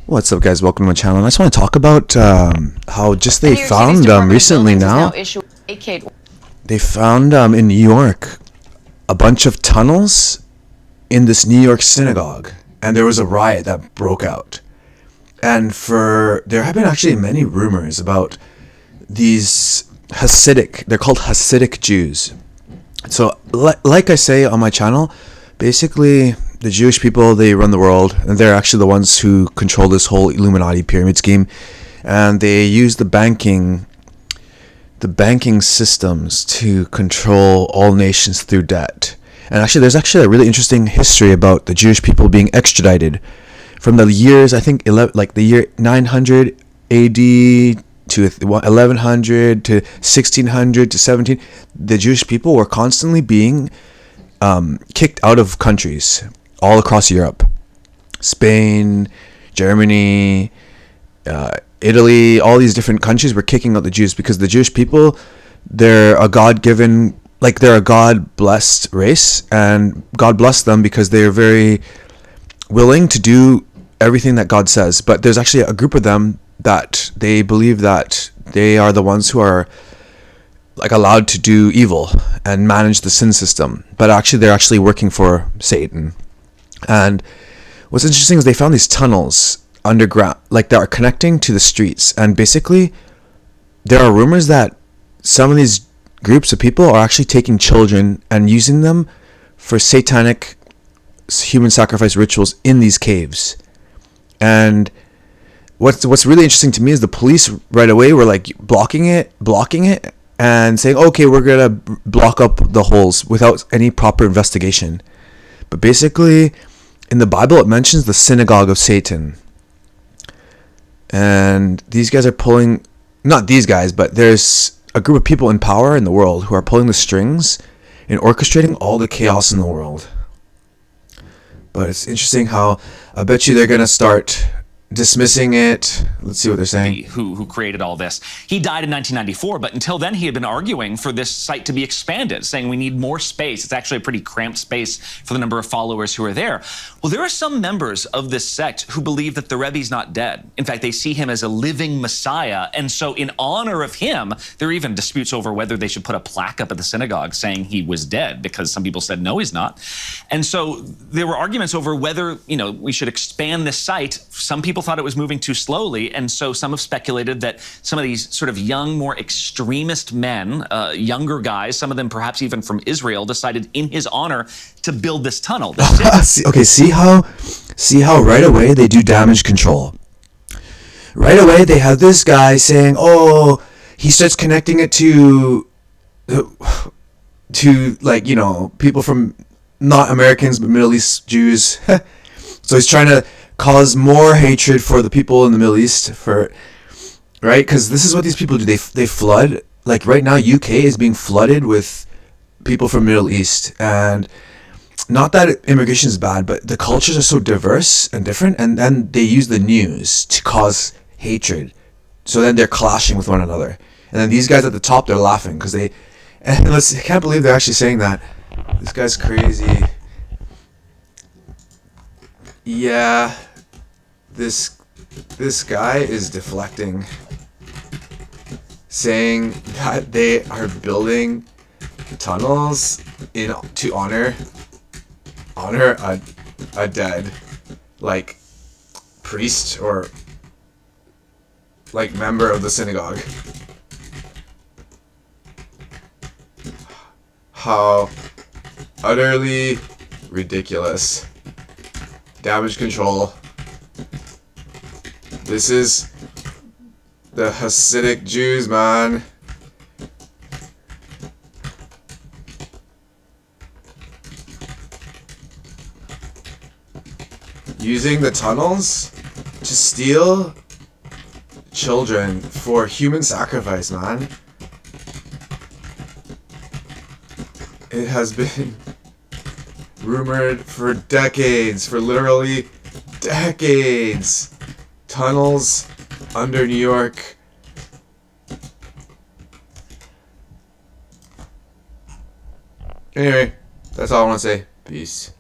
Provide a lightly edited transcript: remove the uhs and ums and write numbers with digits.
What's up, guys? Welcome to my channel. I just want to talk about how just The they New York City's found Department of recently Buildings is now now. issuing a vacate. They found in New York a bunch of tunnels in this New York synagogue, and there was a riot that broke out. And there have been actually many rumors about these they're called Hasidic Jews. So, like I say on my channel, basically the Jewish people, they run the world, and they're actually the ones who control this whole Illuminati pyramid scheme, and they use the banking systems to control all nations through debt. And actually, there's actually a really interesting history about the Jewish people being extradited from the years, I think, like the year 900 AD to 1100 to 1600 to 17. The Jewish people were constantly being kicked out of countries all across Europe, Spain, Germany, Italy. All these different countries were kicking out the Jews because the Jewish people, they're a God-given, like they're a God-blessed race, and God blessed them because they're very willing to do everything that God says. But there's actually a group of them that they believe that they are the ones who are like allowed to do evil and manage the sin system, but actually they're actually working for Satan. And what's interesting is they found these tunnels underground, like that are connecting to the streets, and basically there are rumors that some of these groups of people are actually taking children and using them for satanic human sacrifice rituals in these caves. And what's really interesting to me is the police right away were like blocking it and saying, okay, we're gonna block up the holes without any proper investigation. But basically in the Bible it mentions the synagogue of Satan, and these guys are pulling, not these guys, but there's a group of people in power in the world who are pulling the strings and orchestrating all the chaos in the world. But it's interesting how I bet you they're gonna start dismissing it. Let's see what they're saying. Who created all this. He died in 1994, but until then he had been arguing for this site to be expanded, saying we need more space. It's actually a pretty cramped space for the number of followers who are there. Well, there are some members of this sect who believe that the Rebbe's not dead. In fact, they see him as a living Messiah, and so in honor of him, there are even disputes over whether they should put a plaque up at the synagogue saying he was dead, because some people said no, he's not. And so there were arguments over whether, we should expand this site. Some people thought it was moving too slowly, and so some have speculated that some of these sort of young, more extremist men, younger guys, some of them perhaps even from Israel, decided in his honor to build this tunnel. See how right away they do damage control. Right away they have this guy saying, oh, he starts connecting it to like, people from not Americans but Middle East Jews. So he's trying to cause more hatred for the people in the Middle East, right? Because this is what these people do. They flood. Like right now, UK is being flooded with people from Middle East, and not that immigration is bad, but the cultures are so diverse and different, and then they use the news to cause hatred. So then they're clashing with one another, and then these guys at the top, they're laughing because I can't believe they're actually saying that. This guy's crazy. Yeah, this guy is deflecting, saying that they are building tunnels to honor a dead, like, priest or like member of the synagogue. How utterly ridiculous. Damage control. This is the Hasidic Jews, man. Using the tunnels to steal children for human sacrifice, man. It has been rumored for decades, for literally decades. Tunnels under New York. Anyway, that's all I want to say. Peace.